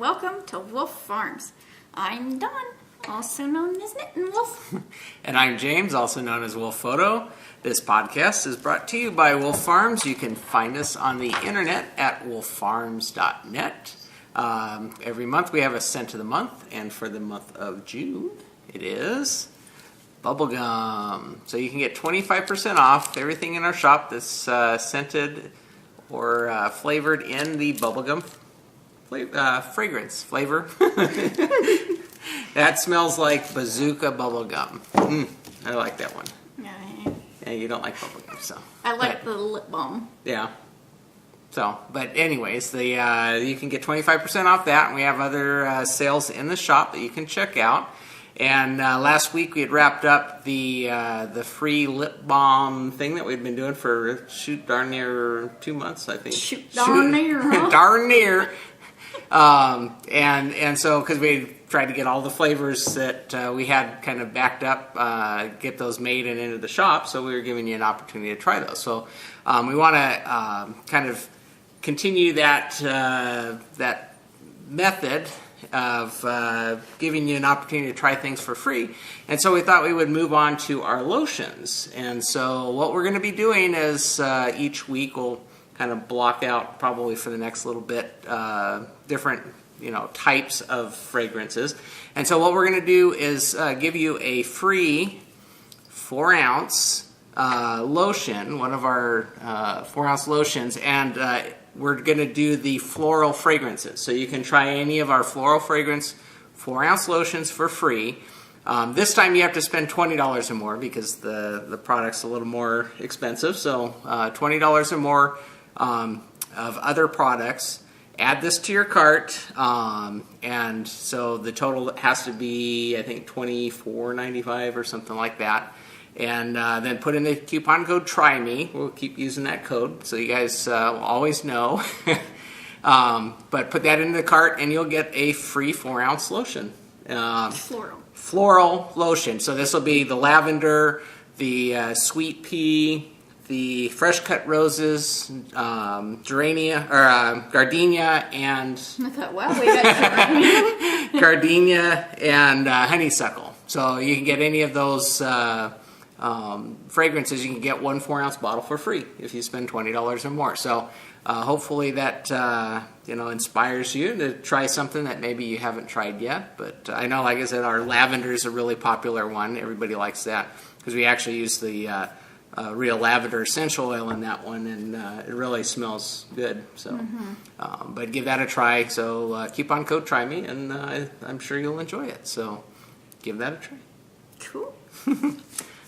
welcome to Wolf Farms. I'm Dawn, also known as Knittin' Wolf. And I'm James, also known as Wolf Photo. This podcast is brought to you by Wolf Farms. You can find us on the internet at wolffarms.net. Every month we have a scent of the month, and for the month of June, it is bubblegum. So you can get 25% off everything in our shop that's scented or flavored in the bubblegum fragrance flavor. That smells like bazooka bubblegum. I like that one. Yeah, you don't like bubblegum, so. I like the lip balm. Yeah. So, but anyways, you can get 25% off that, and we have other sales in the shop that you can check out. And last week we had wrapped up the free lip balm thing that we'd been doing for darn near 2 months, I think. Darn near, huh? Darn near. And so, because we tried to get all the flavors that we had kind of backed up, get those made and into the shop, so we were giving you an opportunity to try those. So we want to kind of continue that method of giving you an opportunity to try things for free. And so we thought we would move on to our lotions. And so what we're going to be doing is each week we'll kind of block out probably for the next little bit different types of fragrances. And so what we're going to do is give you a free 4-ounce lotion, one of our 4-ounce lotions, and we're going to do the floral fragrances. So you can try any of our floral fragrance 4-ounce lotions for free. This time you have to spend $20 or more because the product's a little more expensive. So $20 or more of other products. Add this to your cart, and so the total has to be, I think, $24.95 or something like that. And then put in the coupon code Try Me. We'll keep using that code so you guys will always know. But put that into the cart, and you'll get a free 4-ounce lotion. Floral lotion. So this will be the lavender, the sweet pea, the fresh cut roses, gardenia, and I thought, wow, we got gardenia and honeysuckle. So you can get any of those fragrances. You can get one 4-ounce bottle for free if you spend $20 or more. So hopefully that inspires you to try something that maybe you haven't tried yet. But I know, like I said, our lavender is a really popular one. Everybody likes that because we actually use the real lavender essential oil in that one, and it really smells good. So, but give that a try. So coupon code Try Me, and I'm sure you'll enjoy it. So give that a try. Cool.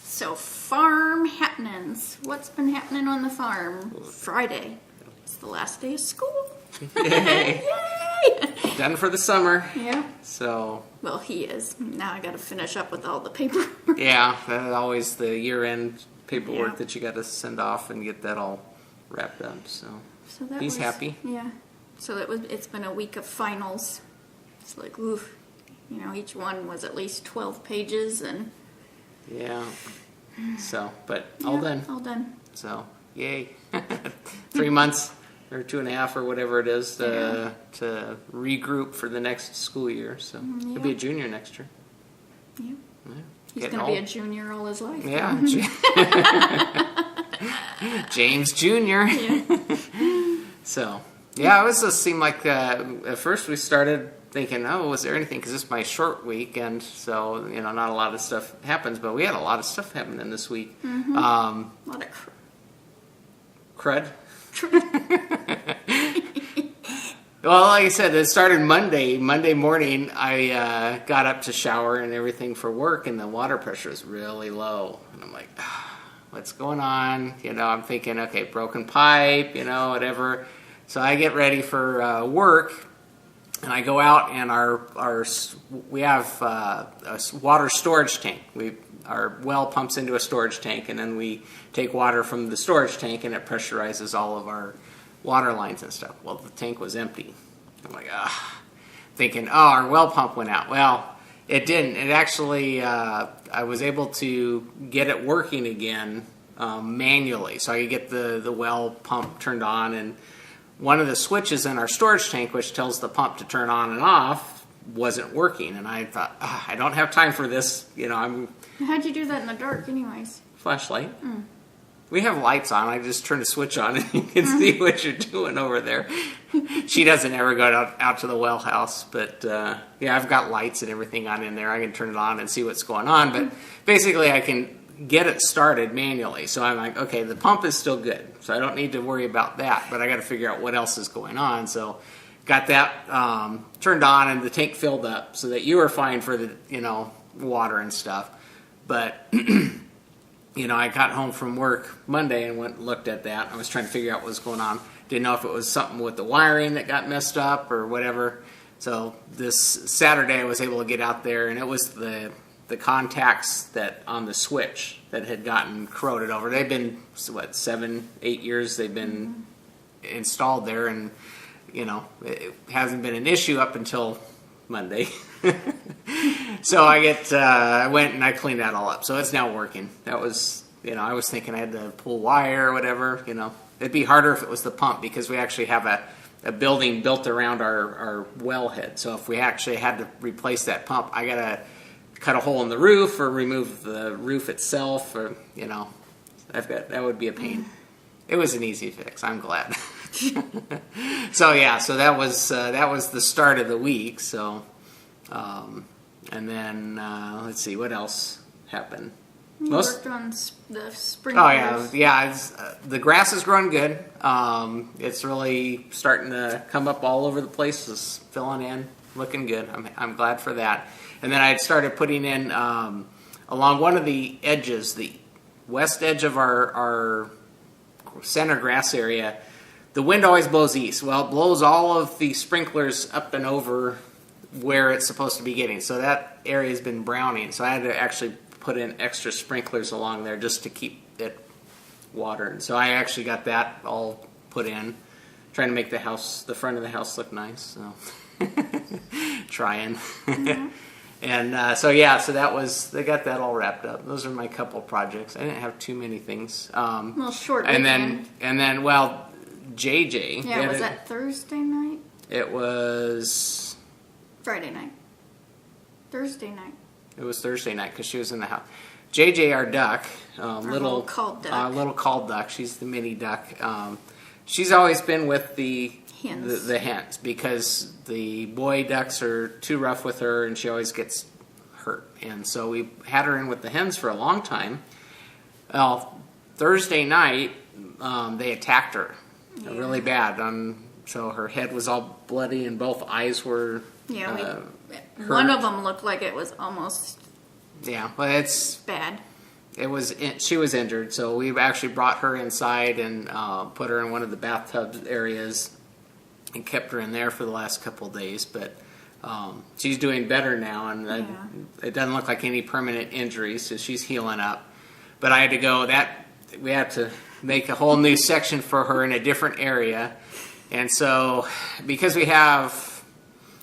So farm happenings. What's been happening on the farm? Friday. It's the last day of school. Yay! Yay! Done for the summer. Yeah. So. Well, he is. Now I got to finish up with all the paper. Yeah, that's always the year-end paperwork that you got to send off and get that all wrapped up. So he's happy. Yeah. So it's been a week of finals. It's like, oof. Each one was at least 12 pages and. Yeah. So, but all done. All done. So, yay. 3 months or 2.5 or whatever it is to regroup for the next school year. So he'll be a junior next year. Yeah. He's going to be a junior all his life. Yeah. James Jr. Yeah. So, yeah, it just seemed like at first we started thinking, was there anything? Because this is my short week, and so, not a lot of stuff happens, but we had a lot of stuff happening this week. Mm-hmm. A lot of crud. Well, like I said, it started Monday. Monday morning, I got up to shower and everything for work, and the water pressure is really low. And I'm like, what's going on? I'm thinking, okay, broken pipe, whatever. So I get ready for work, and I go out, and we have a water storage tank. Our well pumps into a storage tank, and then we take water from the storage tank, and it pressurizes all of our water lines and stuff. Well, the tank was empty. I'm like, thinking, our well pump went out. Well, it didn't. It actually, I was able to get it working again manually. So I could get the well pump turned on and one of the switches in our storage tank, which tells the pump to turn on and off, wasn't working. And I thought, I don't have time for this. I'm How'd you do that in the dark, anyways? flashlight. We have lights on. I just turn the switch on and you can see what you're doing over there. She doesn't ever go out to the well house, but yeah, I've got lights and everything on in there. I can turn it on and see what's going on, but basically I can get it started manually. So I'm like, okay, the pump is still good, so I don't need to worry about that, but I got to figure out what else is going on. So got that turned on, and the tank filled up so that you were fine for the water and stuff. But I got home from work Monday and went and looked at that. I was trying to figure out what was going on. Didn't know if it was something with the wiring that got messed up or whatever. So this Saturday I was able to get out there, and it was the contacts that on the switch that had gotten corroded over. They've been 7-8 years they've been installed there, and it hasn't been an issue up until Monday. So I went and I cleaned that all up. So it's now working. That was, I was thinking I had to pull wire or whatever. It'd be harder if it was the pump, because we actually have a building built around our wellhead. So if we actually had to replace that pump, I gotta cut a hole in the roof or remove the roof itself, or that would be a pain. It was an easy fix. I'm glad. So yeah, so that was the start of the week. So, and then let's see what else happened. You worked on the sprinklers. Oh yeah. The grass is growing good. It's really starting to come up all over the place. It's filling in, looking good. I'm glad for that. And then I had started putting in along one of the edges, the west edge of our center grass area. The wind always blows east. Well, it blows all of the sprinklers up and over where it's supposed to be getting. So that area has been browning. So I had to actually put in extra sprinklers along there just to keep it watered. So I actually got that all put in, trying to make the front of the house look nice. So trying. Mm-hmm. And so they got that all wrapped up. Those are my couple projects. I didn't have too many things. Well, short and weekend. then JJ. Yeah, was that Thursday night? It was Friday night. Thursday night. It was Thursday night because she was in the house. JJ, our duck, little called duck. Little called duck. She's the mini duck. She's always been with the hens. The hens, because the boy ducks are too rough with her and she always gets hurt. And so we had her in with the hens for a long time. Well, Thursday night, they attacked her really bad. So her head was all bloody and both eyes were hurt. One of them looked like it was almost it's bad. She was injured, so we actually brought her inside and put her in one of the bathtub areas and kept her in there for the last couple of days. But she's doing better now, and it doesn't look like any permanent injuries, so she's healing up. But I had to go. We had to make a whole new section for her in a different area, and so because we have.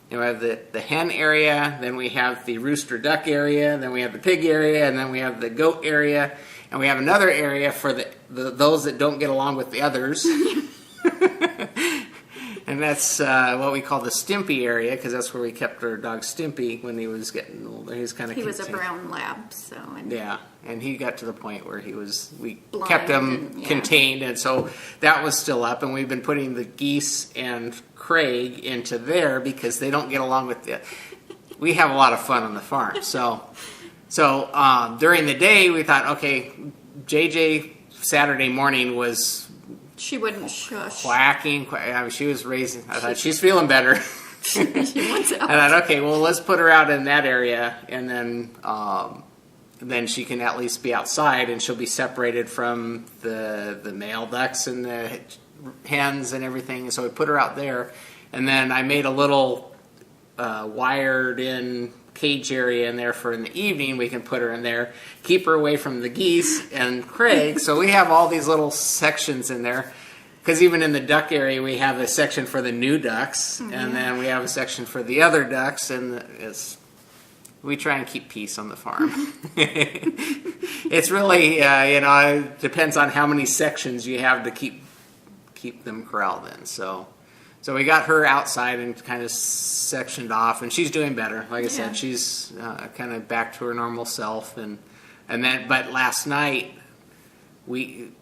We have the hen area, then we have the rooster duck area, then we have the pig area, and then we have the goat area, and we have another area for those that don't get along with the others. And that's what we call the Stimpy area, because that's where we kept our dog Stimpy when he was getting older. He was a brown lab, so. And he got to the point where we blind kept him contained, and so that was still up, and we've been putting the geese and Craig into there because they don't get along with we have a lot of fun on the farm. So during the day we thought, okay, JJ Saturday morning was she wouldn't shush. Quacking. She was raising. I thought she's feeling better. She wants out. I thought, okay, well, let's put her out in that area, and then she can at least be outside, and she'll be separated from the male ducks and the hens and everything. So we put her out there, and then I made a little wired-in cage area in there for in the evening. We can put her in there, keep her away from the geese and Craig. So we have all these little sections in there, because even in the duck area we have a section for the new ducks, and then we have a section for the other ducks, and we try and keep peace on the farm. It's really it depends on how many sections you have to keep keep them corralled in. So we got her outside and kind of sectioned off, and she's doing better. Like I said, she's kind of back to her normal self, and then but last night we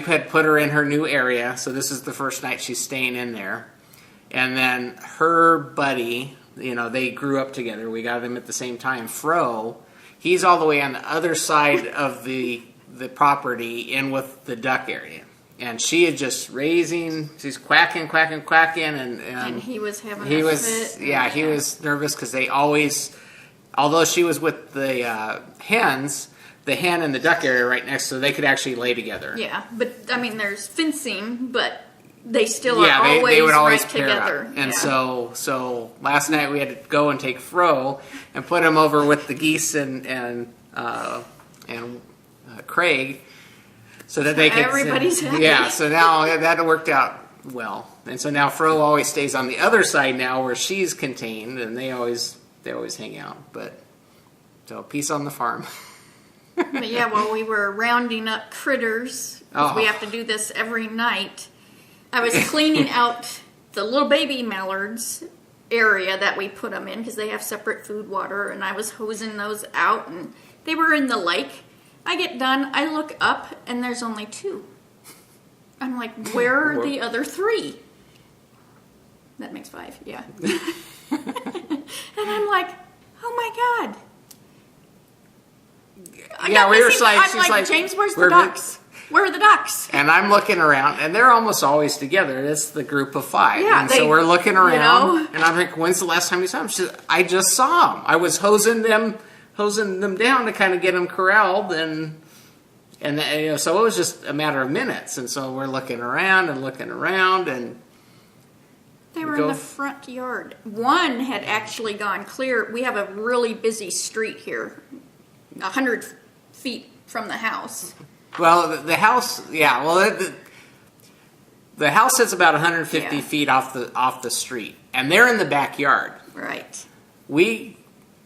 put her in her new area. So this is the first night she's staying in there, and then her buddy, they grew up together. We got them at the same time. Fro, he's all the way on the other side of the property in with the duck area. And she is just she's quacking, and he was having a fit. Yeah, he was nervous because they always, although she was with the hens, the hen and the duck area right next, so they could actually lay together. Yeah, but I mean, there's fencing, but they still are they would always right pair together. Up. And so last night we had to go and take Fro and put him over with the geese and Craig. So that they could, everybody's happy. Yeah, so now that worked out well, and so now Fro always stays on the other side now where she's contained, and they always hang out. But so peace on the farm. But yeah, while we were rounding up critters, 'cause we have to do this every night, I was cleaning out the little baby mallards area that we put them in because they have separate food, water, and I was hosing those out, and they were in the lake. I get done, I look up, and there's only 2. I'm like, where are the other 3? That makes 5, yeah. And I'm like, oh my God. She's like, James, where's the ducks? Where are the ducks? And I'm looking around, and they're almost always together. It's the group of 5. Yeah, and so we're looking around, and I'm like, when's the last time you saw them? She said, I just saw them. I was hosing them down to kind of get them corralled, and so it was just a matter of minutes. And so we're looking around, and they were in the front yard. One had actually gone clear. We have a really busy street here, 100 feet from the house. Well, the house, yeah. Well, the house sits about 150 feet off the street, and they're in the backyard. Right. We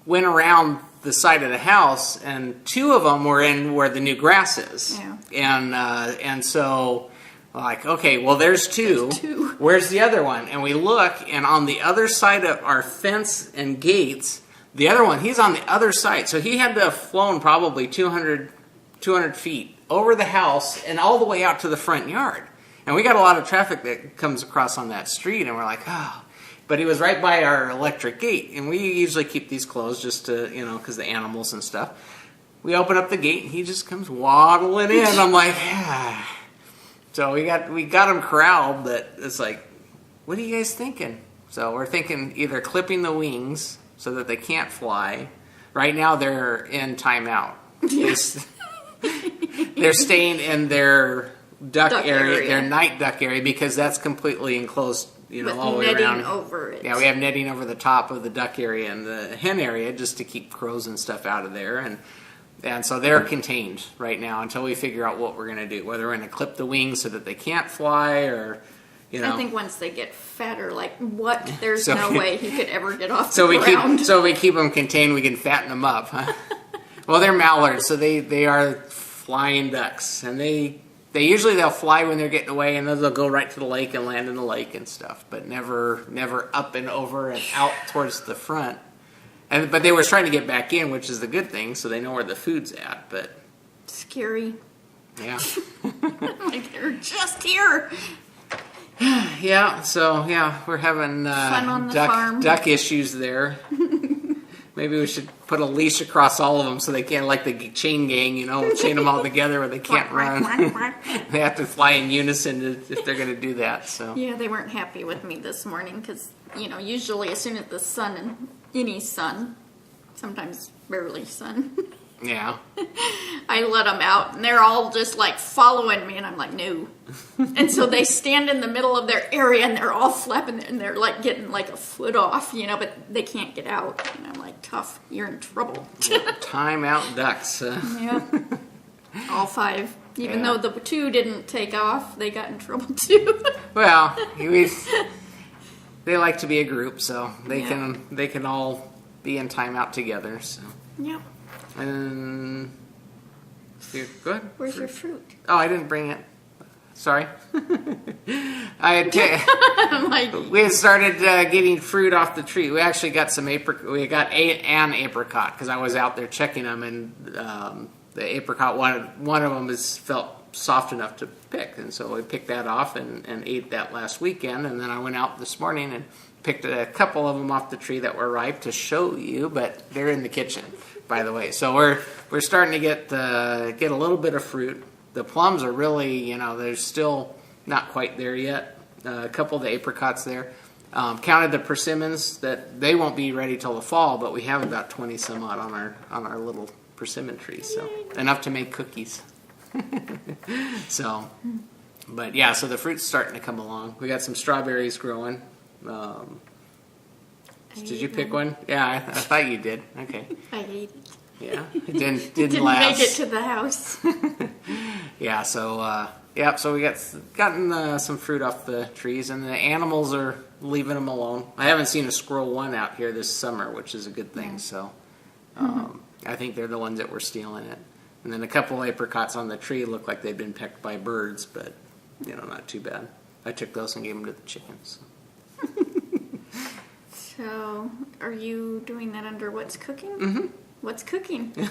went around the side of the house, and 2 of them were in where the new grass is. Yeah. And so, like, okay, well, there's 2. There's 2. Where's the other one? And we look, and on the other side of our fence and gates, the other one, he's on the other side. So he had to have flown probably 200 feet over the house and all the way out to the front yard. And we got a lot of traffic that comes across on that street, and we're like, oh. But he was right by our electric gate, and we usually keep these closed just to, because the animals and stuff. We open up the gate, and he just comes waddling in. I'm like, ah. So we got him corralled, but it's like, what are you guys thinking? So we're thinking either clipping the wings so that they can't fly. Right now they're in timeout. They're staying in their duck area, their night duck area, because that's completely enclosed, all the way around. Over it. Yeah, we have netting over the top of the duck area and the hen area just to keep crows and stuff out of there, and so they're contained right now until we figure out what we're going to do, whether we're going to clip the wings so that they can't fly, or I think once they get fatter, like what? There's no way he could ever get off the ground. So we keep them contained. We can fatten them up. Huh? Well, they're mallards, so they are flying ducks, and they'll fly when they're getting away, and then they'll go right to the lake and land in the lake and stuff, but never up and over and out towards the front. But they were trying to get back in, which is the good thing, so they know where the food's at. But scary. Yeah. Like they're just here. Yeah. So we're having fun on the farm. Duck issues there. Maybe we should put a leash across all of them so they can't, like the chain gang, chain them all together where they can't run. They have to fly in unison if they're going to do that. So yeah, they weren't happy with me this morning because usually as soon as the sun and any sun, sometimes barely sun. Yeah. I let them out, and they're all just like following me, and I'm like, no. And so they stand in the middle of their area, and they're all flapping, and they're like getting like a foot off, but they can't get out. And I'm like, tough, you're in trouble. Time out ducks. Yeah. All 5. Even though the 2 didn't take off, they got in trouble too. Well, they like to be a group, so they can all be in timeout together. So. Yep. And you're good. Where's your fruit? Oh, I didn't bring it. Sorry. We had started getting fruit off the tree. We actually got an apricot because I was out there checking them, and the apricot one of them felt soft enough to pick, and so we picked that off and ate that last weekend. And then I went out this morning and picked a couple of them off the tree that were ripe to show you, but they're in the kitchen, by the way. So we're starting to get a little bit of fruit. The plums are really, they're still not quite there yet. A couple of the apricots there. Counted the persimmons, that they won't be ready till the fall, but we have about 20 some odd on our little persimmon tree, so enough to make cookies. So the fruit's starting to come along. We got some strawberries growing. Did you pick one? Yeah, I thought you did. Okay. I ate it. Yeah, it didn't last. Make it to the house. Yeah, so we gotten some fruit off the trees, and the animals are leaving them alone. I haven't seen a squirrel one out here this summer, which is a good thing. So I think they're the ones that were stealing it. And then a couple apricots on the tree look like they'd been pecked by birds, but not too bad. I took those and gave them to the chickens. So, are you doing that under What's Cooking? Mm-hmm. What's cooking? Good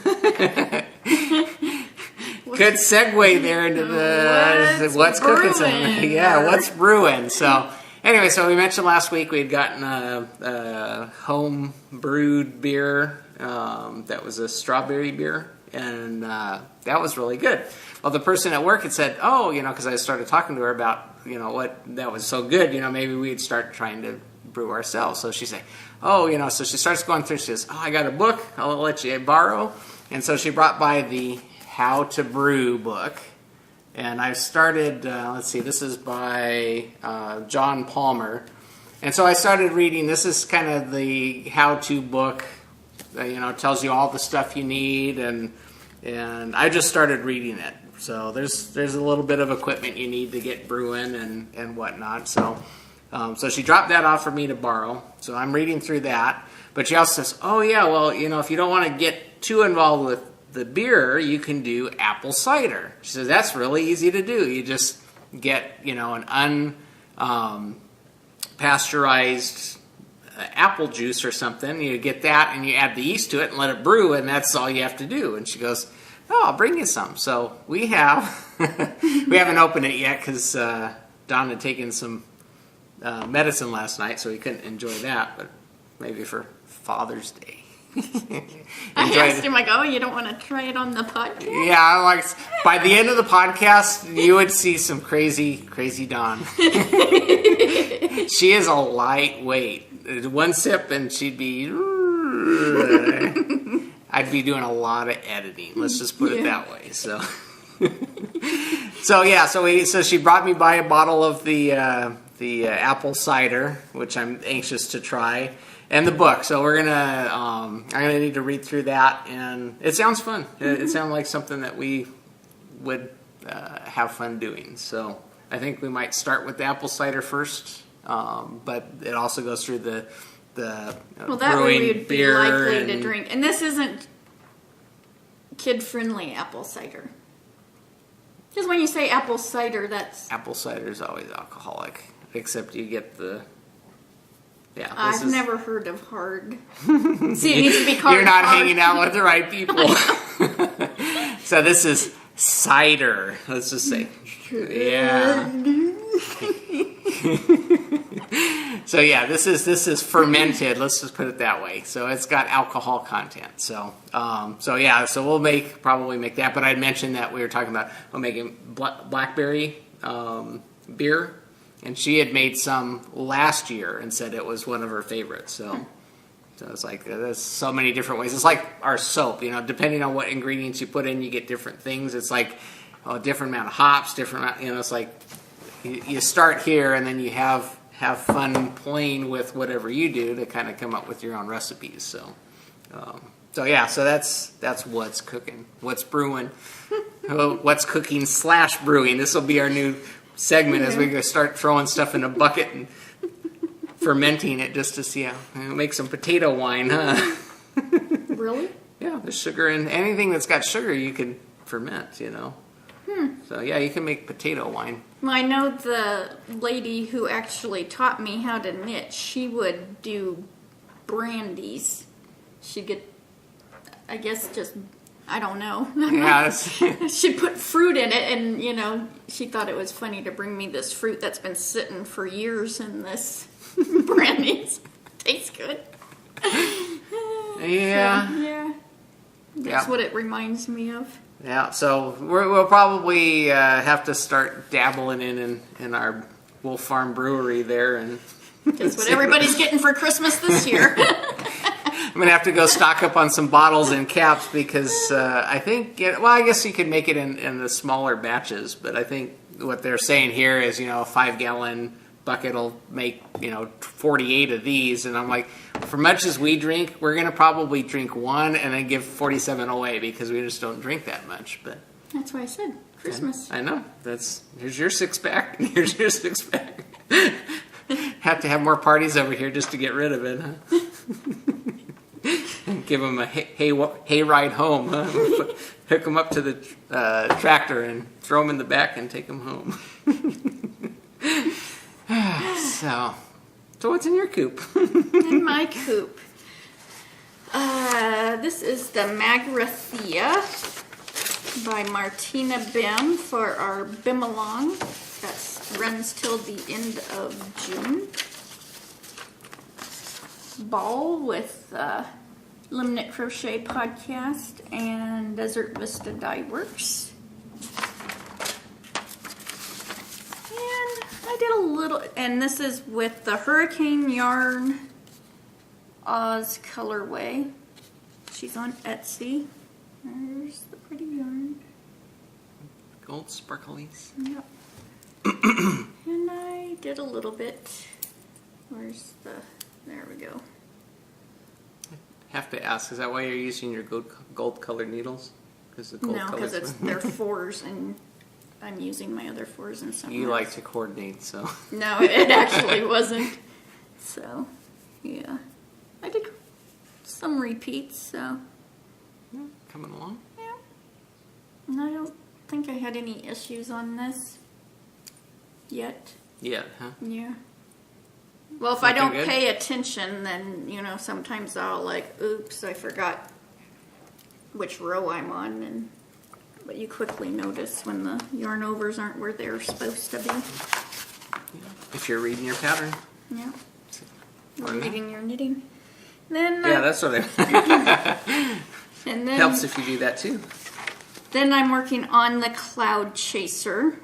segue there into the what's cooking. Yeah, what's brewing. So anyway, we mentioned last week we had gotten a home brewed beer that was a strawberry beer, and that was really good. Well, the person at work had said, because I started talking to her about what that was so good, maybe we'd start trying to brew ourselves. So she said, so she starts going through. She says, I got a book I'll let you borrow. And so she brought by the How to Brew book. And I started, this is by John Palmer. And so I started reading. This is kind of the how-to book. Tells you all the stuff you need. And I just started reading it. So there's a little bit of equipment you need to get brewing and whatnot. So she dropped that off for me to borrow. So I'm reading through that. But she also says, if you don't want to get too involved with the beer, you can do apple cider. She says, that's really easy to do. You just get, an unpasteurized apple juice or something. You get that and you add the yeast to it and let it brew, and that's all you have to do. And she goes, I'll bring you some. So we have. We haven't opened it yet because Don had taken some medicine last night, so he couldn't enjoy that, but maybe for Father's Day. I asked him, you don't want to try it on the podcast? Yeah, by the end of the podcast, you would see some crazy Dawn. She is a lightweight. One sip and she'd be... I'd be doing a lot of editing. Let's just put it that way. So she brought me by a bottle of the apple cider, which I'm anxious to try, and the book. So I'm gonna need to read through that, and it sounds fun. It sounds like something that we would have fun doing. So I think we might start with the apple cider first, but it also goes through the that brewing way we'd beer be likely to drink. And this isn't kid-friendly apple cider. Because when you say apple cider, that's... Apple cider is always alcoholic, except you get the... Yeah, I've never heard of hard. See, it needs to be called You're not hard. hanging out with the right people. So this is cider. Let's just say. Yeah. So yeah, this is fermented. Let's just put it that way. So it's got alcohol content. So we'll probably make that. But I'd mentioned that we were talking about making blackberry beer, and she had made some last year and said it was one of her favorites. So it's like there's so many different ways. It's like our soap. Depending on what ingredients you put in, you get different things. It's like a different amount of hops, different amount. It's like you start here and then you have fun playing with whatever you do to kind of come up with your own recipes. So that's what's cooking, what's brewing, what's cooking / brewing. This will be our new segment as we go start throwing stuff in a bucket and fermenting it just to see how make some potato wine, huh? Really? Yeah, there's sugar in anything that's got sugar you can ferment. So yeah, you can make potato wine. Well, I know the lady who actually taught me how to knit, she would do brandies. She'd get, I guess, just, I don't know. Yeah. She put fruit in it, and, you know, she thought it was funny to bring me this fruit that's been sitting for years in this brandies. Tastes good. Yeah. So, yeah. That's what it reminds me of. Yeah, so we'll probably have to start dabbling in our Wolf Farm Brewery there, and that's what everybody's getting for Christmas this year. I'm gonna have to go stock up on some bottles and caps because I think I guess you could make it in the smaller batches, but I think what they're saying here is, you know, a 5-gallon bucket will make, you know, 48 of these, and I'm like, for much as we drink, we're gonna probably drink one and then give 47 away because we just don't drink that much. But that's why I said Christmas. I know. Here's your 6-pack. Here's your 6-pack. Have to have more parties over here just to get rid of it, huh? Give them a hay ride home, huh? Hook them up to the tractor and throw them in the back and take them home. So what's in your coop? In my coop, this is the Magrathea by Martina Bim for our Bim-along. That runs till the end of June. Ball with Limnit Crochet Podcast and Desert Vista Dye Works. I did a little, and this is with the Hurricane Yarn Oz colorway. She's on Etsy. There's the pretty yarn. Gold sparklies. Yep. And I did a little bit. Where's the, there we go. Have to ask, is that why you're using your gold colored needles? No, because they're 4s and I'm using my other 4s in some. You like to coordinate, so. No, it actually wasn't. So, yeah. I did some repeats, so. Yeah, coming along. Yeah. And I don't think I had any issues on this yet. Yeah, huh? Yeah. Well, if I don't pay attention, then, you know, sometimes I'll like, oops, I forgot which row I'm on, but you quickly notice when the yarn overs aren't where they're supposed to be. Yeah. If you're reading your pattern. Yeah. Or reading your knitting. Then yeah, that's what I and then helps if you do that too. Then I'm working on the Cloud Chaser,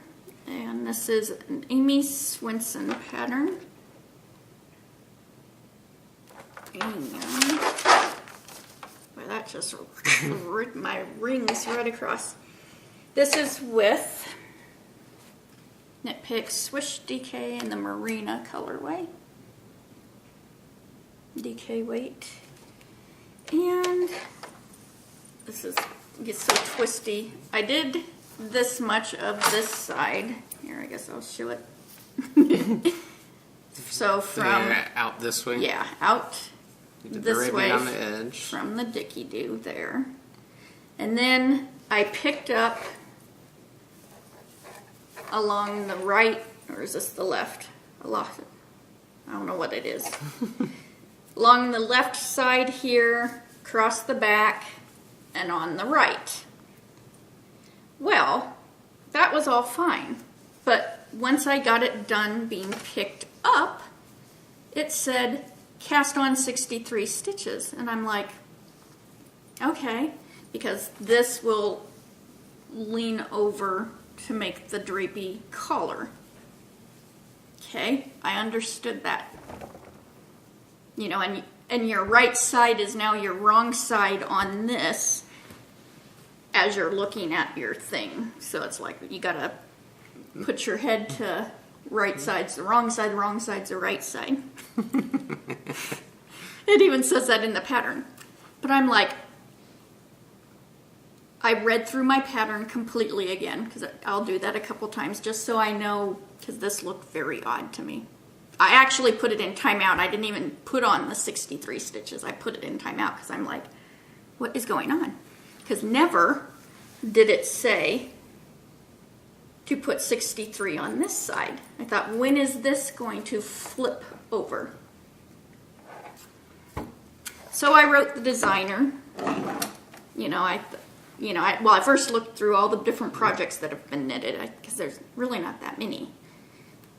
and this is an Amy Swenson pattern. And well, that just ripped my rings right across. This is with Knit Picks Swish DK in the Marina colorway. DK weight. And this is gets so twisty. I did this much of this side. Here, I guess I'll show it. So from out this way. Yeah, out this way on the edge. From the Dicky Doo there. And then I picked up along the right, or is this the left? I don't know what it is. Along the left side here, across the back, and on the right. Well, that was all fine. But once I got it done being picked up, it said cast on 63 stitches. And I'm like, okay, because this will lean over to make the drapey collar. Okay, I understood that. You know, and your right side is now your wrong side on this as you're looking at your thing. So it's like you gotta put your head to right side's the wrong side's the right side. It even says that in the pattern. But I'm like, I read through my pattern completely again, because I'll do that a couple times just so I know, because this looked very odd to me. I actually put it in timeout. I didn't even put on the 63 stitches. I put it in timeout because I'm like, what is going on? Because never did it say to put 63 on this side. I thought, when is this going to flip over? So I wrote the designer. I first looked through all the different projects that have been knitted, because there's really not that many.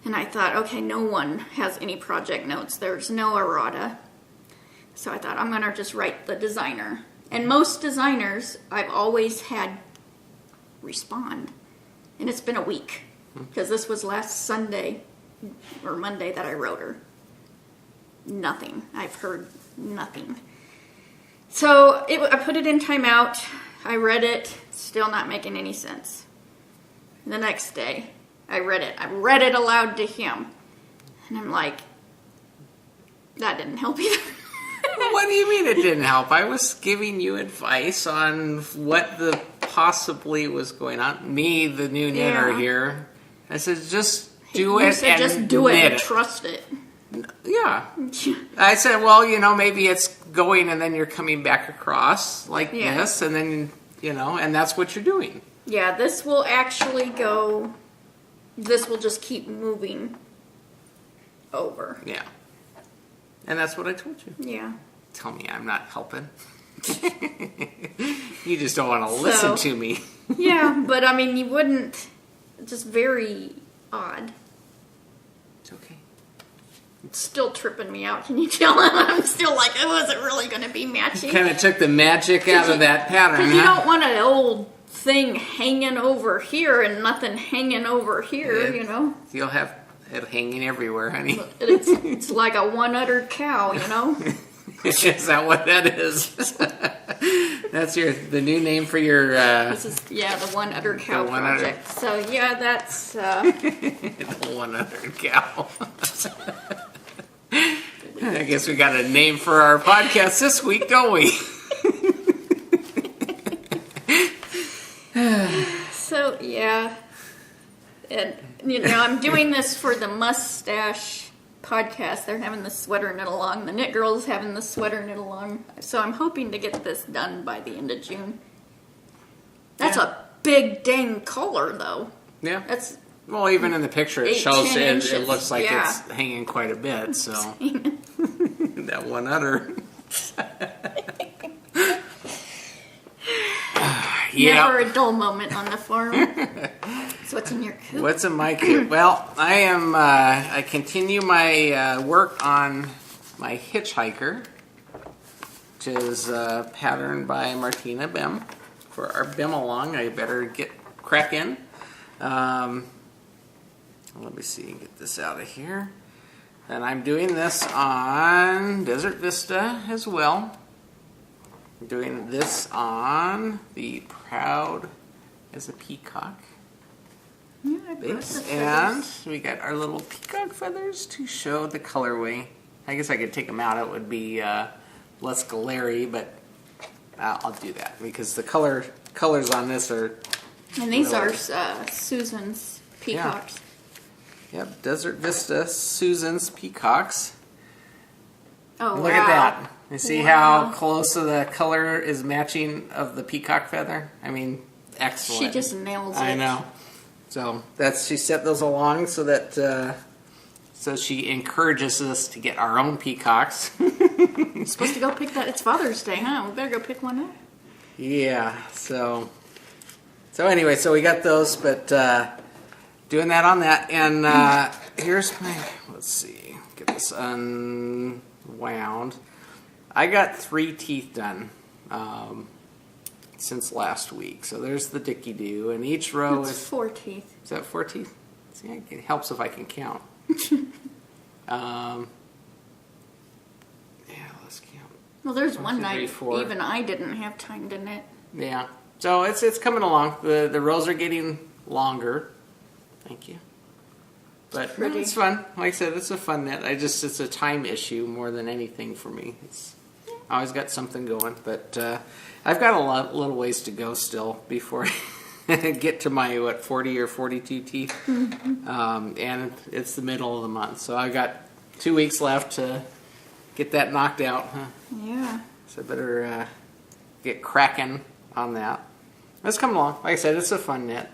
And I thought, okay, no one has any project notes. There's no errata. So I thought, I'm going to just write the designer. And most designers, I've always had respond. And it's been a week. Because this was last Sunday or Monday that I wrote her. Nothing. I've heard nothing. So I put it in timeout. I read it. Still not making any sense. The next day, I read it. I read it aloud to him. And I'm like, that didn't help either. What do you mean it didn't help? I was giving you advice on what the possibly was going on. Me, the new knitter here, I said, just do it. You said, just do it and trust it. Yeah. I said, well, maybe it's going and then you're coming back across like this, and then, and that's what you're doing. Yeah, this will actually go, this will just keep moving over. Yeah. And that's what I told you. Yeah. Tell me I'm not helping. You just don't want to listen to me. Yeah, but you wouldn't, just very odd. It's okay. It's still tripping me out. Can you tell? I'm still like, oh, is it really going to be matching? Kind of took the magic out of that pattern, Because you don't want an old thing hanging over here and nothing hanging over here, You'll have it hanging everywhere, honey. It's like a One Udder Cow, Is that what that is? That's the new name for your... This is, the One Udder Cow project. So, that's... The One Udder Cow. I guess we got a name for our podcast this week, don't we? So, and, I'm doing this for the Mustache podcast. They're having the sweater knit along. The Knit Girl's having the sweater knit along. So I'm hoping to get this done by the end of June. That's a big dang collar, though. Yeah. That's... Well, even in the picture, it shows it looks like Yeah. it's hanging quite a bit, so. That One Udder. Never a dull moment on the farm. So what's in your coop? What's in my coop? Well, I continue my work on my hitchhiker, which is patterned by Martina Bim. For our Bim along, I better get cracking. Let me see, get this out of here. And I'm doing this on Desert Vista as well. I'm doing this on the Proud as a Peacock base. And we got our little peacock feathers to show the colorway. I guess I could take them out. It would be less glary, but I'll do that because the colors on this are... And these are Susan's peacocks. Yep, Desert Vista Susan's peacocks. Oh, Look at that. You see how close to the color is matching of the peacock feather? Excellent. She just nails it. I know. So she set those along so that so she encourages us to get our own peacocks. You're supposed to go pick that. It's Father's Day, huh? We better go pick one up. Yeah. So anyway, we got those, but doing that on that, and here's my. Let's see. Get this unwound. I got 3 teeth done since last week. So there's the Dicky Doo, and each row is 4 teeth. Is that 4 teeth? See, it helps if I can count. Yeah, let's count. Well, there's 1 2, 3, night 4. even I didn't have time to knit. Yeah. So it's coming along. The rows are getting longer. Thank you. But it's fun. Like I said, it's a fun knit. It's a time issue more than anything for me. I always got something going, but I've got a little ways to go still before I get to my 40 or 42 teeth. Mm-hmm. And it's the middle of the month, so I got 2 weeks left to get that knocked out. Huh? Yeah. So I better get cracking on that. It's coming along. Like I said, it's a fun knit.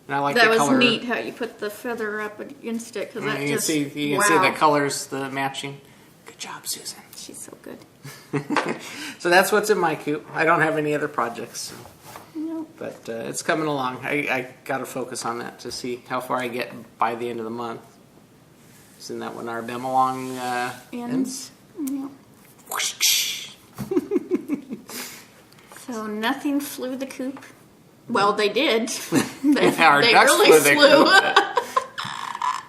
And I like that the was color. neat how you put the feather up against it because that You just can see the colors, the matching. Good job, Susan. She's so good. So that's what's in my coop. I don't have any other projects. So. No. But it's coming along. I got to focus on that to see how far I get by the end of the month. Isn't that when our Bemalong ends? Yeah. So nothing flew the coop. Well, they did. they ducks really flew.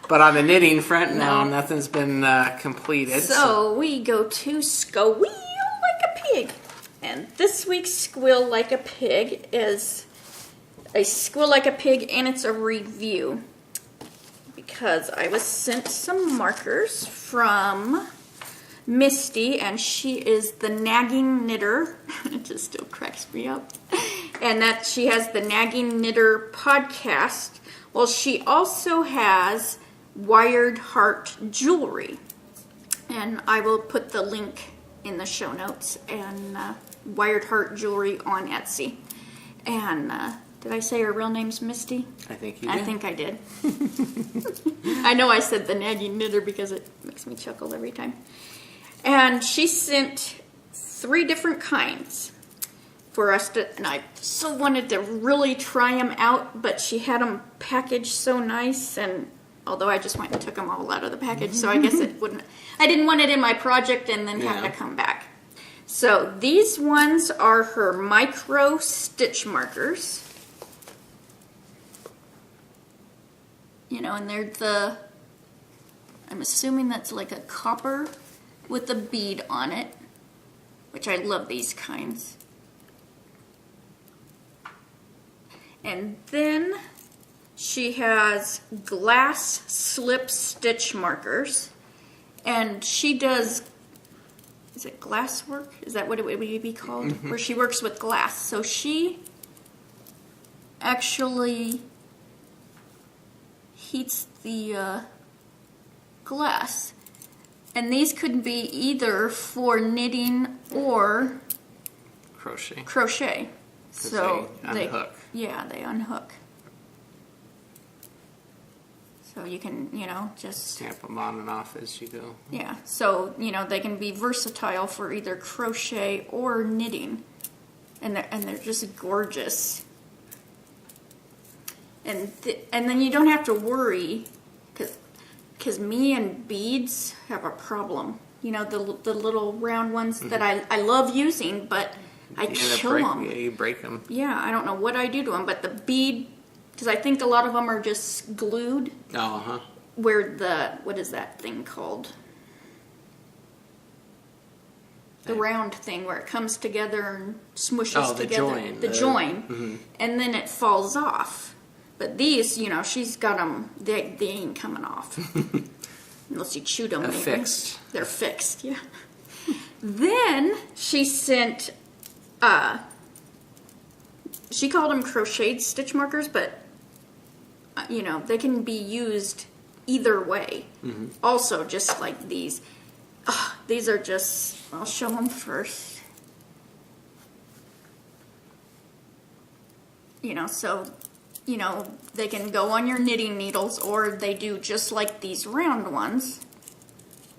But on the knitting front, no, nothing's been completed. So we go to Squeal Like a Pig. And this week's Squeal Like a Pig is a Squeal Like a Pig, and it's a review. Because I was sent some markers from Misty, and she is the nagging knitter. It just still cracks me up. And that she has the Nagging Knitter podcast. Well, she also has Wired Heart Jewelry. And I will put the link in the show notes. And Wired Heart Jewelry on Etsy. And did I say her real name's Misty? I think you did. I think I did. I know I said the Nagging Knitter because it makes me chuckle every time. And she sent 3 different kinds for us to, and I so wanted to really try them out, but she had them packaged so nice, and although I just went and took them all out of the package, so I guess it wouldn't, I didn't want it in my project and then have to come back. So these ones are her micro stitch markers. You know, and they're the, I'm assuming that's like a copper with a bead on it, which I love these kinds. And then she has glass slip stitch markers, and she does, is it glass work? Is that what it would be called? Mm-hmm. Where she works with glass. So she actually heats the glass. And these could be either for knitting or crochet. So they unhook. They unhook. So you can, just stamp them on and off as you go. Yeah. So, they can be versatile for either crochet or knitting. And they're just gorgeous. And then you don't have to worry, because me and beads have a problem. The little round ones that I love using, but I kill them. Yeah, you break them. Yeah, I don't know what I do to them, but the bead, because I think a lot of them are just glued. Uh-huh. Where what is that thing called? The round thing where it comes together and smushes together. Join. The join. And then it falls off. But these, she's got them, they ain't coming off. Unless you chew them. They're fixed. They're fixed, yeah. Then she sent, she called them crocheted stitch markers, but, they can be used either way. Mm-hmm. Also, just like these. These are just, I'll show them first. So... they can go on your knitting needles, or they do just like these round ones,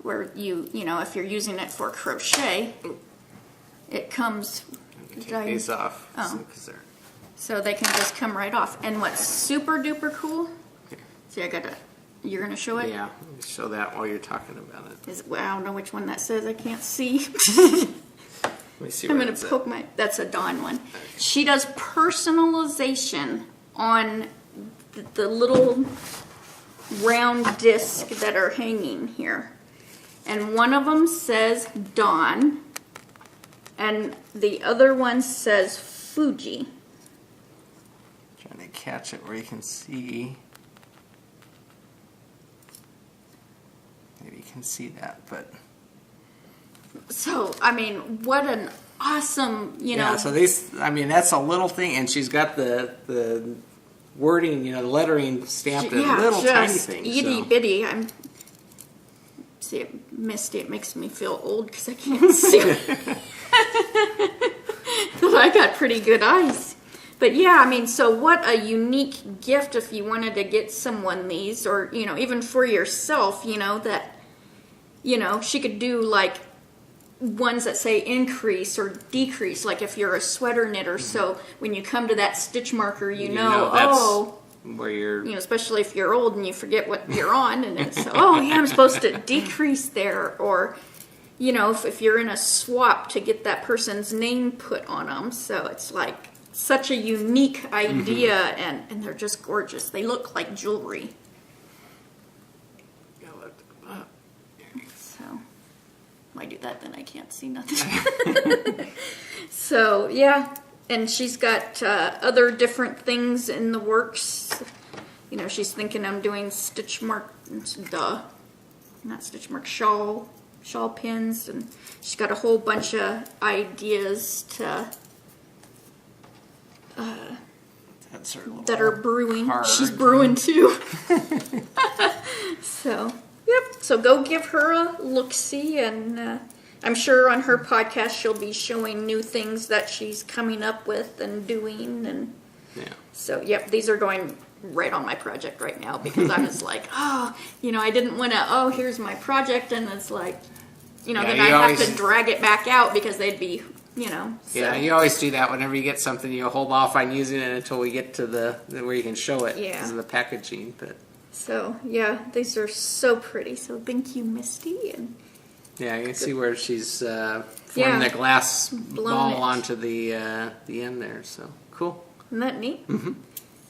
where if you're using it for crochet, it comes... Take these off. Oh. So they can just come right off. And what's super duper cool... See, you're going to show it? Yeah, show that while you're talking about it. I don't know which one that says. I can't see. Let me see. I'm going to poke that's a Dawn one. She does personalization on the little round disc that are hanging here. And one of them says Dawn, and the other one says Fuji. Trying to catch it where you can see. Maybe you can see that, but... So, what an awesome, Yeah, so these, that's a little thing, and she's got the wording, the lettering stamped in little tiny things. Itty bitty. See, Misty, it makes me feel old because I can't see it. But I got pretty good eyes. But yeah, I mean, so what a unique gift if you wanted to get someone these, or, you know, even for yourself, you know, that, you know, she could do like ones that say increase or decrease, like if you're a sweater knitter. So when you come to that stitch marker, you know oh, where you're, you know, especially if you're old and you forget what you're on, and it's, oh yeah, I'm supposed to decrease there, or, you know, if you're in a swap to get that person's name put on them. So it's like such a unique idea, and they're just gorgeous. They look like jewelry. So if I do that, then I can't see nothing. So yeah, and she's got other different things in the works. You know, she's thinking I'm doing stitch mark, not stitch mark, shawl pins, and she's got a whole bunch of ideas to that are brewing. Hard. She's brewing too. So, yep. So go give her a look-see, and I'm sure on her podcast she'll be showing new things that she's coming up with and doing. And so, yep, these are going right on my project right now, because I was like, oh, you know, I didn't want to, oh, here's my project, and it's like, you know, then I have to drag it back out because they'd be, you know. So. Yeah, you always do that whenever you get something. You hold off on using it until we get to the where you can show it because of the packaging. But so yeah, these are so pretty. So thank you, Misty. And yeah, you can see where she's forming the glass ball onto the end there. So cool. Isn't that neat? Mm-hmm.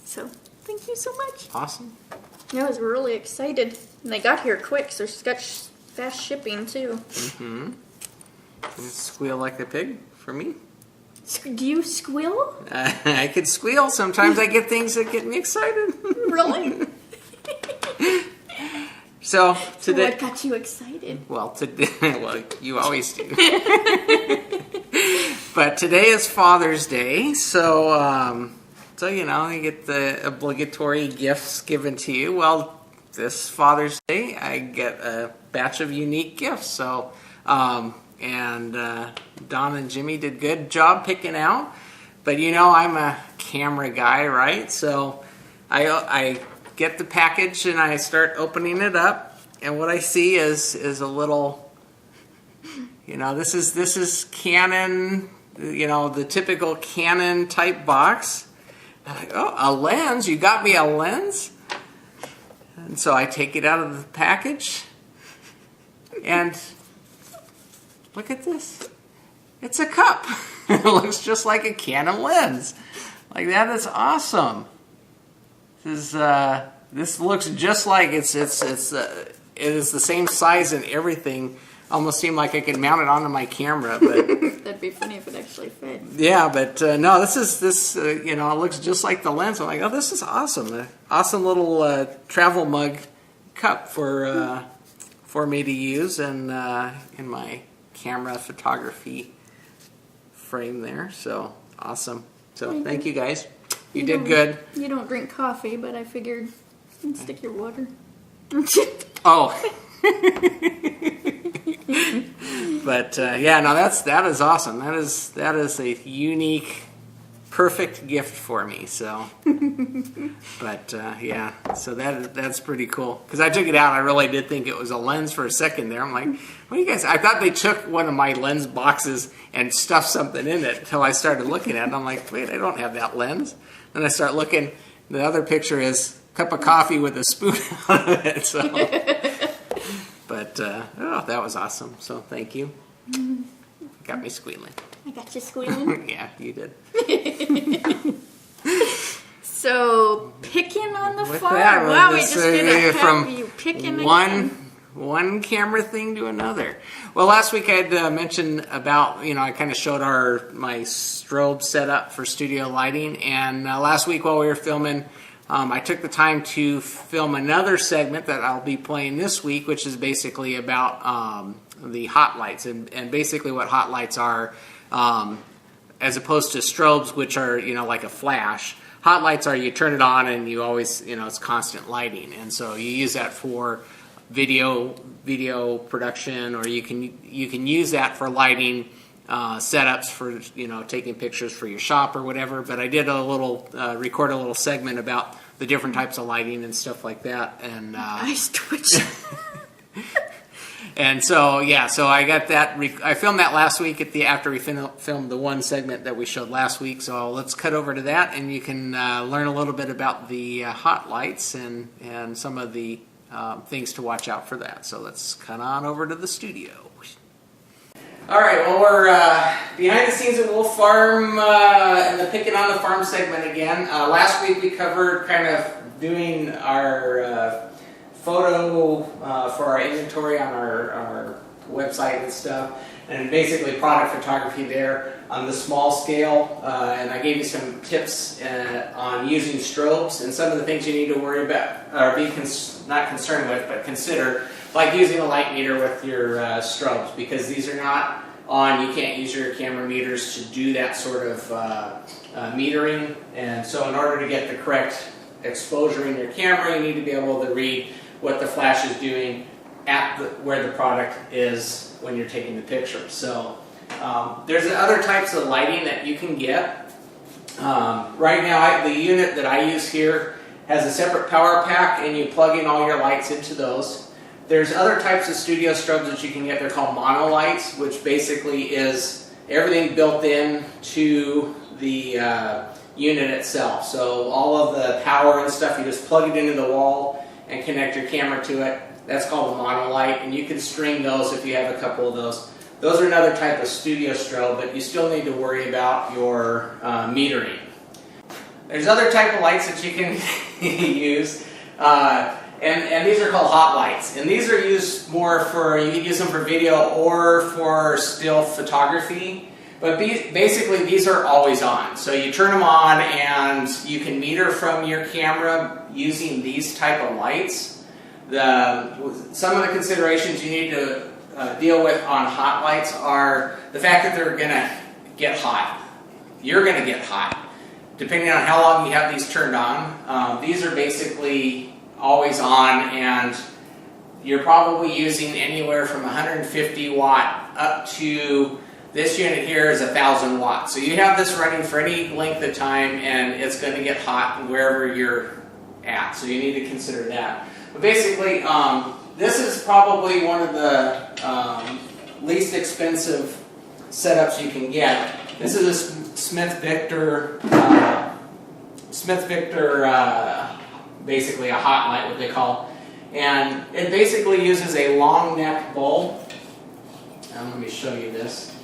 So thank you so much. Awesome. Yeah, I was really excited, and they got here quick. So she's got fast shipping too. Mm-hmm. Squeal like the pig for me. Do you squeal? I could squeal. Sometimes I get things that get me excited. Really? So today, what got you excited? Well, you always do. But today is Father's Day, so you know, you get the obligatory gifts given to you. Well, this Father's Day, I get a batch of unique gifts. So. And Don and Jimmy did a good job picking out. But you know, I'm a camera guy, right? So I get the package and I start opening it up, and what I see is a little, you know, this is Canon, you know, the typical Canon type box. I'm like, oh, a lens? You got me a lens? And so I take it out of the package, and look at this. It's a cup. It looks just like a Canon lens. Like, that is awesome. This looks just like it is the same size and everything. Almost seemed like I could mount it onto my camera, but that'd be funny if it actually fit. Yeah, but no, this you know, it looks just like the lens. I'm like, oh, this is awesome. An awesome little travel mug cup for me to use and in my camera photography frame there. So awesome. So thank you guys. You did good. You don't drink coffee, but I figured you'd stick your water. Oh. But yeah, no, that is awesome. That is a unique, perfect gift for me. So, but yeah, so that's pretty cool. Because I took it out, I really did think it was a lens for a second there. I'm like, what do you guys? I thought they took one of my lens boxes and stuffed something in it until I started looking at it. I'm like, wait, I don't have that lens. Then I start looking. The other picture is a cup of coffee with a spoon out of it. So, but oh, that was awesome. So thank you. Got me squealing. I got you squealing. Yeah, you did. So picking on the farm. Wow, we just did from you picking one camera thing to another. Well, last week I had mentioned about, you know, I kind of showed my strobe setup for studio lighting, and last week while we were filming, I took the time to film another segment that I'll be playing this week, which is basically about the hot lights, and basically what hot lights are, as opposed to strobes, which are, you know, like a flash. Hot lights are, you turn it on and you always, you know, it's constant lighting, and so you use that for video production, or you can use that for lighting setups for, taking pictures for your shop or whatever. But I did record a little segment about the different types of lighting and stuff like that. And eyes twitch. and so I got that. I filmed that last week after we filmed the one segment that we showed last week. So let's cut over to that, and you can learn a little bit about the hot lights and some of the things to watch out for that. So let's cut on over to the studio. All right, well, we're behind the scenes at Wolf Farm in the Picking on the Farm segment again. Last week we covered kind of doing our photo for our inventory on our website and stuff, and basically product photography there on the small scale. And I gave you some tips on using strobes and some of the things you need to worry about, or be not concerned with, but consider, like using a light meter with your strobes, because these are not on. You can't use your camera meters to do that sort of metering. And so in order to get the correct exposure in your camera, you need to be able to read what the flash is doing at where the product is when you're taking the picture. So there's other types of lighting that you can get. Right now, the unit that I use here has a separate power pack, and you plug in all your lights into those. There's other types of studio strobes that you can get. They're called mono lights, which basically is everything built in to the unit itself. So all of the power and stuff, you just plug it into the wall and connect your camera to it. That's called a mono light, and you can string those if you have a couple of those. Those are another type of studio strobe, but you still need to worry about your metering. There's other type of lights that you can use, and these are called hot lights. And these are used more for, you can use them for video or for still photography. But basically these are always on. So you turn them on and you can meter from your camera using these type of lights. Some of the considerations you need to deal with on hot lights are the fact that they're going to get hot. You're going to get hot. Depending on how long you have these turned on. These are basically always on, and you're probably using anywhere from 150 watt up to, this unit here is 1,000 watts. So you have this running for any length of time, and it's going to get hot wherever you're at. So you need to consider that. But basically, this is probably one of the least expensive setups you can get. This is a Smith Victor, basically a hot light, what they call. And it basically uses a long neck bulb. And let me show you this.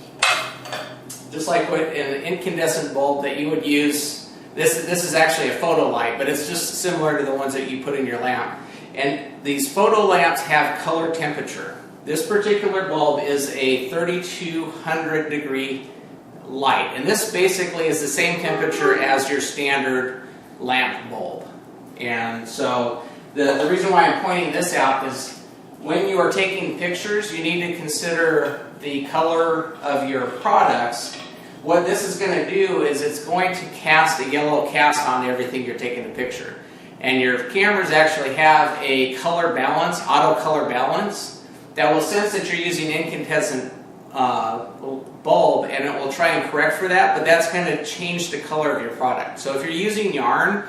Just like what an incandescent bulb that you would use, this is actually a photo light, but it's just similar to the ones that you put in your lamp. And these photo lamps have color temperature. This particular bulb is a 3200 degree light, and this basically is the same temperature as your standard lamp bulb. And so the reason why I'm pointing this out is when you are taking pictures, you need to consider the color of your products. What this is going to do is it's going to cast a yellow cast on everything you're taking a picture. And your cameras actually have a color balance, auto color balance, that will sense that you're using incandescent bulb, and it will try and correct for that, but that's going to change the color of your product. So if you're using yarn,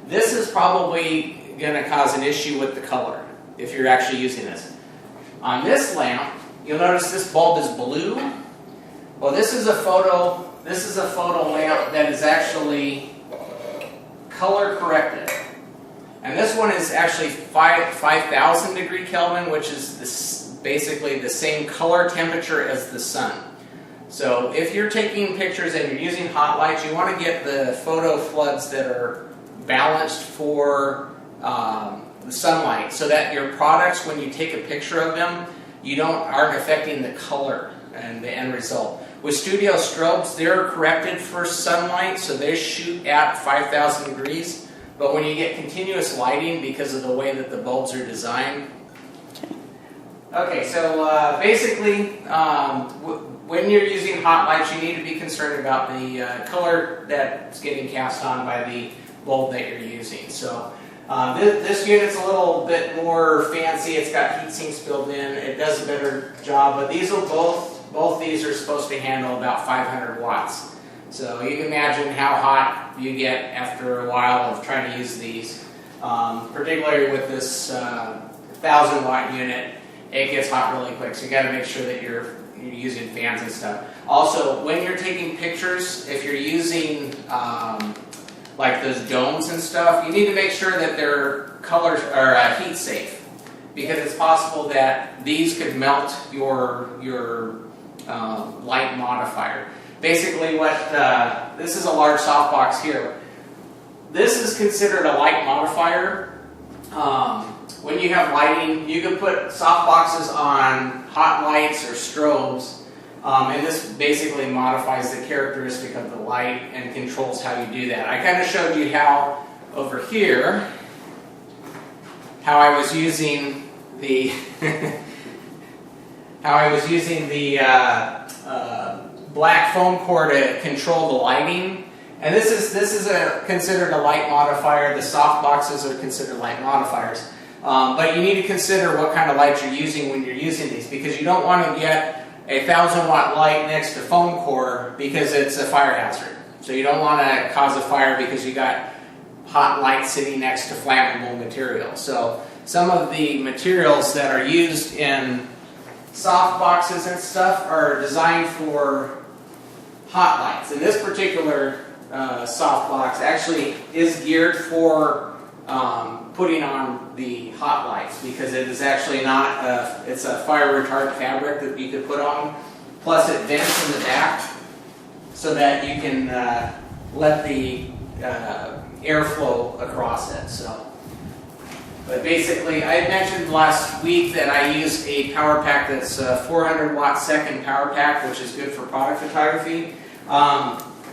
this is probably going to cause an issue with the color if you're actually using this. On this lamp, you'll notice this bulb is blue. Well, this is a photo lamp that is actually color corrected. And this one is actually 5,000 degree Kelvin, which is basically the same color temperature as the sun. So if you're taking pictures and you're using hot lights, you want to get the photo floods that are balanced for the sunlight, so that your products, when you take a picture of them, aren't affecting the color and the end result. With studio strobes, they're corrected for sunlight, so they shoot at 5,000 degrees. But when you get continuous lighting, because of the way that the bulbs are designed. Okay, so basically, when you're using hot lights, you need to be concerned about the color that's getting cast on by the bulb that you're using. So this unit's a little bit more fancy. It's got heat sinks built in. It does a better job, but these will both both these are supposed to handle about 500 watts. So you can imagine how hot you get after a while of trying to use these. Particularly with this 1,000 watt unit, it gets hot really quick. So you got to make sure that you're using fans and stuff. Also, when you're taking pictures, if you're using like those domes and stuff, you need to make sure that they're heat safe, because it's possible that these could melt your light modifier. Basically, this is a large softbox here. This is considered a light modifier. When you have lighting, you can put softboxes on hot lights or strobes, and this basically modifies the characteristic of the light and controls how you do that. I kind of showed you how over here, how I was using the black foam core to control the lighting. And this is considered a light modifier. The soft boxes are considered light modifiers. But you need to consider what kind of lights you're using when you're using these, because you don't want to get a 1,000 watt light next to foam core because it's a fire hazard. So you don't want to cause a fire because you got hot light sitting next to flammable material. So some of the materials that are used in soft boxes and stuff are designed for hot lights. And this particular soft box actually is geared for putting on the hot lights, because it is actually not it's a fire retardant fabric that you could put on. Plus it vents in the back so that you can let the airflow across it. So, but basically, I mentioned last week that I use a power pack that's a 400 watt second power pack, which is good for product photography.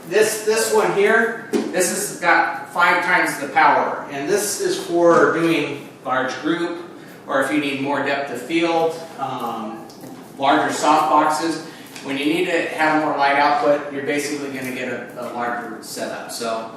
This one here, this has got 5 times the power, and this is for doing large group, or if you need more depth of field, larger soft boxes. When you need to have more light output, you're basically going to get a larger setup. So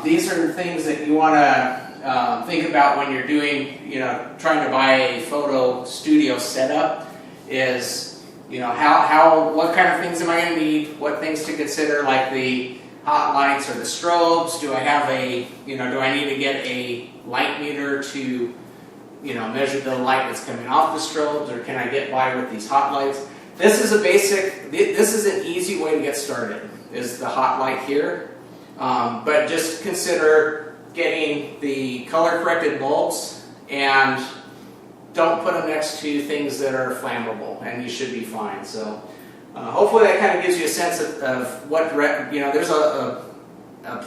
these are things that you want to think about when you're doing, trying to buy a photo studio setup. Is what kind of things am I going to need? What things to consider, like the hot lights or the strobes? Do I have do I need to get a light meter to, measure the light that's coming off the strobes, or can I get by with these hot lights? This is this is an easy way to get started, is the hot light here. But just consider getting the color corrected bulbs, and don't put them next to things that are flammable, and you should be fine. So hopefully that kind of gives you a sense of what, there's a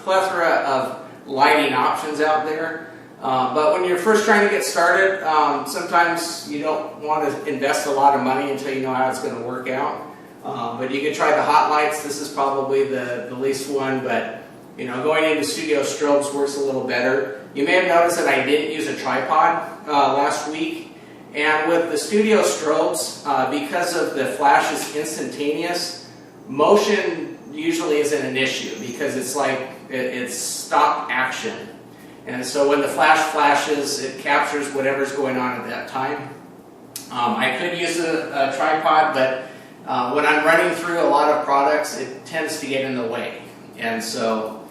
plethora of lighting options out there. But when you're first trying to get started, sometimes you don't want to invest a lot of money until you know how it's going to work out. But you can try the hot lights. This is probably the least one, but going into studio strobes works a little better. You may have noticed that I didn't use a tripod last week. And with the studio strobes, because of the flash is instantaneous, motion usually isn't an issue, because it's like it's stop action. And so when the flash flashes, it captures whatever's going on at that time. I could use a tripod, but when I'm running through a lot of products, it tends to get in the way. And so,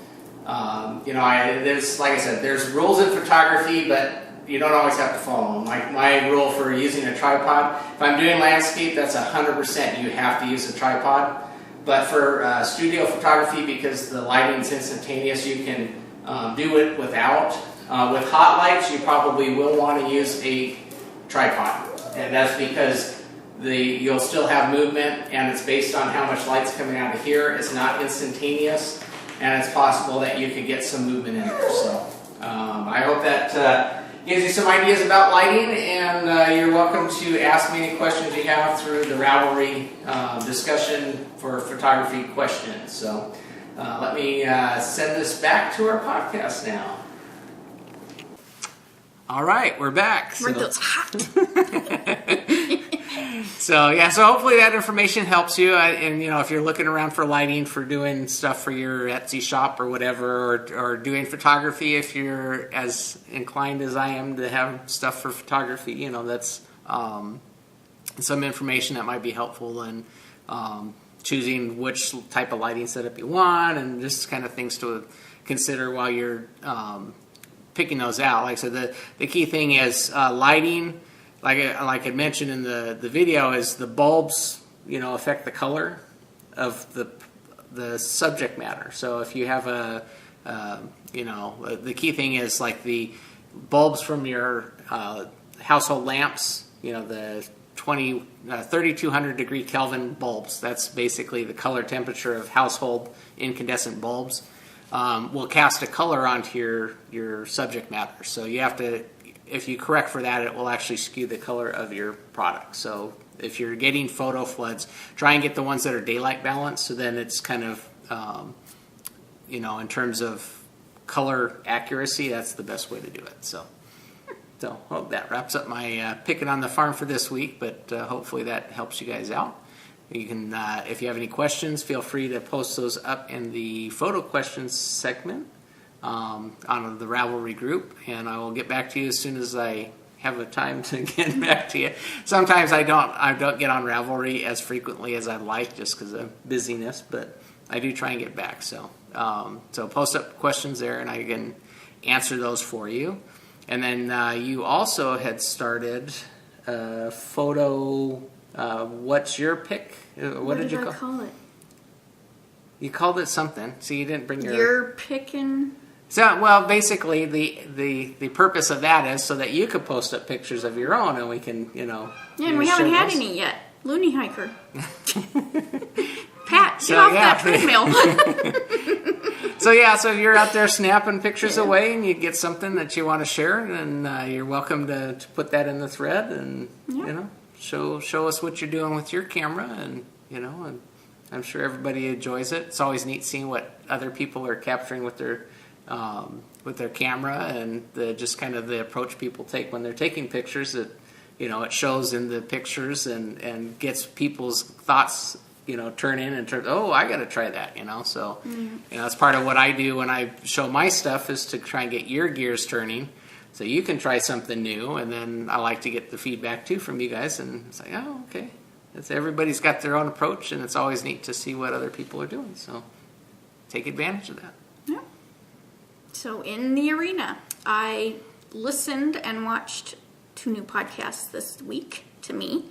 there's, like I said, there's rules in photography, but you don't always have to follow them. Like my rule for using a tripod, if I'm doing landscape, that's 100%. You have to use a tripod. But for studio photography, because the lighting's instantaneous, you can do it without. With hot lights, you probably will want to use a tripod, and that's because you'll still have movement, and it's based on how much light's coming out of here. It's not instantaneous, and it's possible that you could get some movement in there. So I hope that gives you some ideas about lighting, and you're welcome to ask me any questions you have through the Ravelry discussion for photography questions. So let me send this back to our podcast now. All right, we're back. We're those hot. So hopefully that information helps you. And if you're looking around for lighting for doing stuff for your Etsy shop or whatever, or doing photography, if you're as inclined as I am to have stuff for photography, that's some information that might be helpful. And choosing which type of lighting setup you want, and just kind of things to consider while you're picking those out. Like I said, the key thing is lighting. Like I mentioned in the video, is the bulbs, affect the color of the subject matter. So if you have the key thing is like the bulbs from your household lamps, the 3200 degree Kelvin bulbs. That's basically the color temperature of household incandescent bulbs. Will cast a color onto your subject matter. So you have to, if you correct for that, it will actually skew the color of your product. So if you're getting photo floods, try and get the ones that are daylight balanced. So then it's kind of, in terms of color accuracy, that's the best way to do it. So that wraps up my picking on the farm for this week. But hopefully that helps you guys out. You can, if you have any questions, feel free to post those up in the photo questions segment on the Ravelry group, and I will get back to you as soon as I have a time to get back to you. Sometimes I don't get on Ravelry as frequently as I'd like, just because of busyness, but I do try and get back. So post up questions there, and I can answer those for you. And then you also had started photo. What's your pick? What did you call it? You called it something. So you didn't bring your. You're picking. So basically the purpose of that is so that you could post up pictures of your own, and we can Yeah, and we haven't had any yet. Looney Hiker. Pat, get off that treadmill. So you're out there snapping pictures away, and you get something that you want to share, and you're welcome to put that in the thread, and show us what you're doing with your camera, and and I'm sure everybody enjoys it. It's always neat seeing what other people are capturing with their camera, and just kind of the approach people take when they're taking pictures. That it shows in the pictures and gets people's thoughts turn in and turn. Oh, I got to try that. So that's part of what I do when I show my stuff, is to try and get your gears turning, so you can try something new. And then I like to get the feedback too from you guys, and it's like, oh, okay. Everybody's got their own approach, and it's always neat to see what other people are doing. So take advantage of that. Yeah. So in the arena, I listened and watched 2 new podcasts this week to me.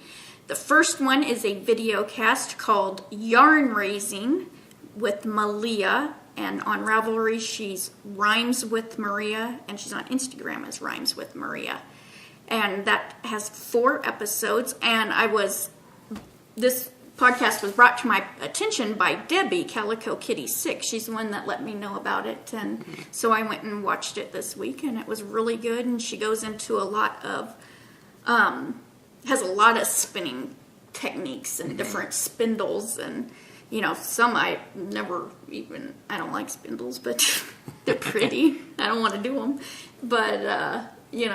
The first one is a video cast called Yarn Raising with Malia, and on Ravelry she's Rhymes with Maria, and she's on Instagram as Rhymes with Maria. And that has 4 episodes, and this podcast was brought to my attention by Debbie, Calico Kitty 6. She's the one that let me know about it, and so I went and watched it this week, and it was really good. And she goes into a lot of, has a lot of spinning techniques and different spindles, and some I never even, I don't like spindles, but they're pretty. I don't want to do them, but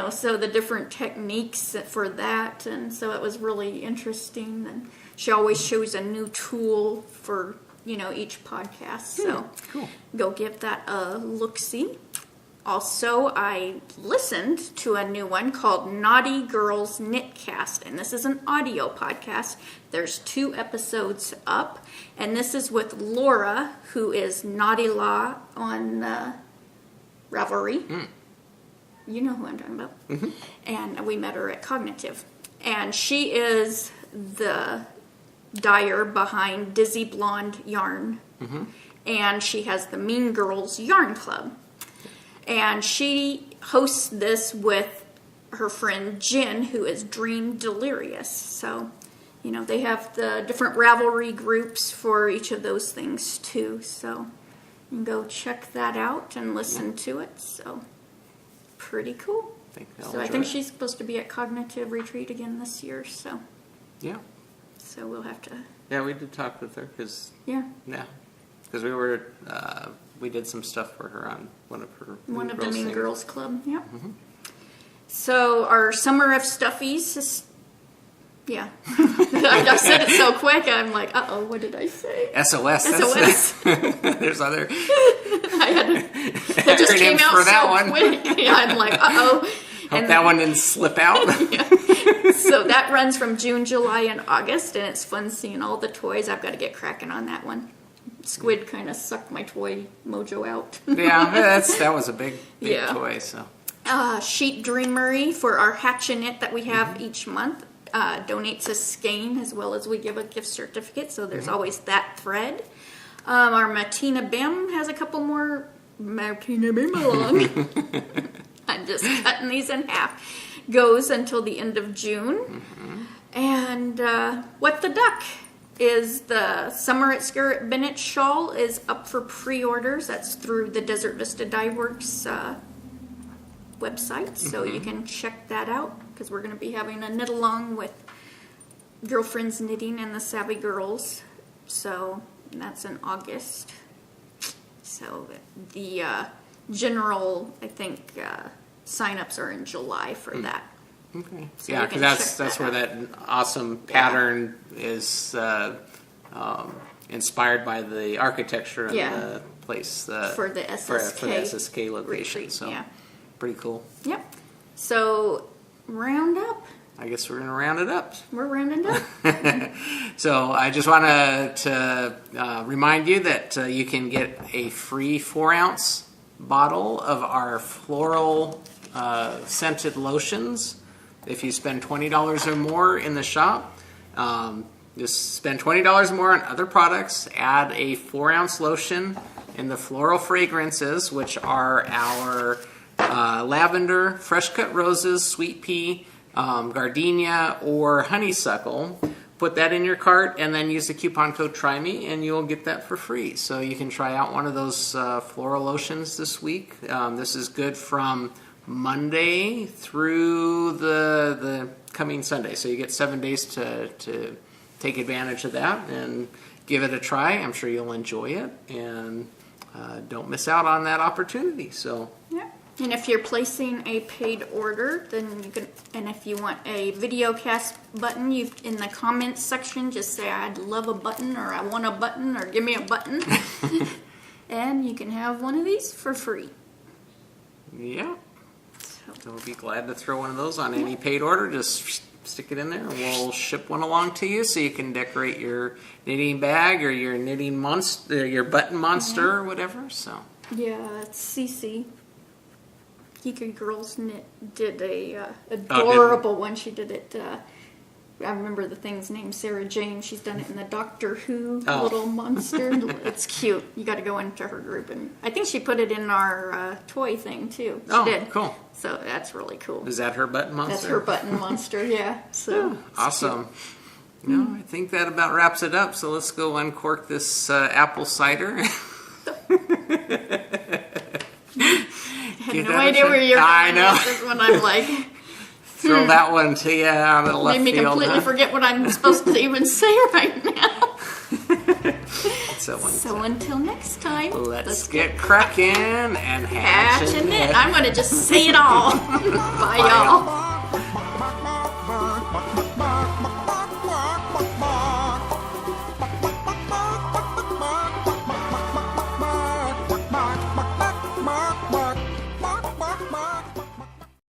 so the different techniques for that, and so it was really interesting. And she always shows a new tool for, each podcast. So cool. Go give that a look-see. Also, I listened to a new one called Naughty Girls Knitcast, and this is an audio podcast. There's 2 episodes up, and this is with Laura, who is Naughty Law on Ravelry. You know who I'm talking about. Mm-hmm. And we met her at Cognitive. And she is the dyer behind Dizzy Blonde Yarn. Mm-hmm. And she has the Mean Girls Yarn Club. And she hosts this with her friend Jen, who is Dream Delirious. So, they have the different Ravelry groups for each of those things too. So, you can go check that out and listen to it. So, pretty cool. I think she's supposed to be at Cognitive Retreat again this year. So, yeah. So we'll have to. Yeah, we did talk with her because. Yeah. Yeah, because we did some stuff for her on one of the Mean Girls Club. Yeah. Mm-hmm. So our Summer of Stuffies is. Yeah. I said it so quick, I'm like, uh-oh, what did I say? SOS. There's other. I had to. It just came out for that so one. Quick. Yeah, I'm like, uh-oh. Hope that one didn't slip out. Yeah. So that runs from June, July, and August, and it's fun seeing all the toys. I've got to get cracking on that one. Squid kind of sucked my toy mojo out. Yeah, that was a big toy. So Sheet Dreamery for our Hatch and Knit that we have each month donates a skein as well as we give a gift certificate. So there's always that thread. Our Matina Bim has a couple more Matina Bim along. I'm just cutting these in half. Goes until the end of June. And What the Duck is the Summer at Scarlett Bennett shawl is up for pre-orders. That's through the Desert Vista Dye Works website, so you can check that out because we're going to be having a knit along with Girlfriends Knitting and the Savvy Girls. So that's in August. So the general, I think, sign-ups are in July for that. Okay. So yeah, because that's where that awesome pattern is inspired by the architecture of the place for the SSK, for the SSK location. Retreat, so pretty cool. Yep. So round up. I guess we're going to round it up. We're rounding up. So I just want to remind you that you can get a free 4-ounce bottle of our floral scented lotions if you spend $20 or more in the shop. Just spend $20 or more on other products. Add a 4-ounce lotion in the floral fragrances, which are our lavender, fresh cut roses, sweet pea, gardenia, or honeysuckle. Put that in your cart and then use the coupon code TRYME and you'll get that for free. So you can try out one of those floral lotions this week. This is good from Monday through the coming Sunday. So you get 7 days to take advantage of that and give it a try. I'm sure you'll enjoy it and don't miss out on that opportunity. So yeah. And if you're placing a paid order, then you can, and if you want a video cast button, you in the comments section just say I'd love a button or I want a button or give me a button. And you can have one of these for free. Yeah. So we'll be glad to throw one of those on any paid order. Just stick it in there and we'll ship one along to you so you can decorate your knitting bag or your knitting monster, your button monster or whatever. So yeah, it's Cece. Geeky Girls Knit did a adorable one. She did it. I remember the thing's name, Sarah Jane. She's done it in the Doctor Who little monster. It's cute. You got to go into her group, and I think she put it in our toy thing too. She did. Cool. So that's really cool. Is that her button monster? That's her button monster. Yeah. So awesome. No, I think that about wraps it up. So let's go uncork this apple cider. I had no idea where you're going. I know. This is when I'm like, throw that one to you out of the left field. Made me completely forget what I'm supposed to even say right now. So until next time, let's get cracking and hatch and knit. I'm going to just say it all. Bye, y'all.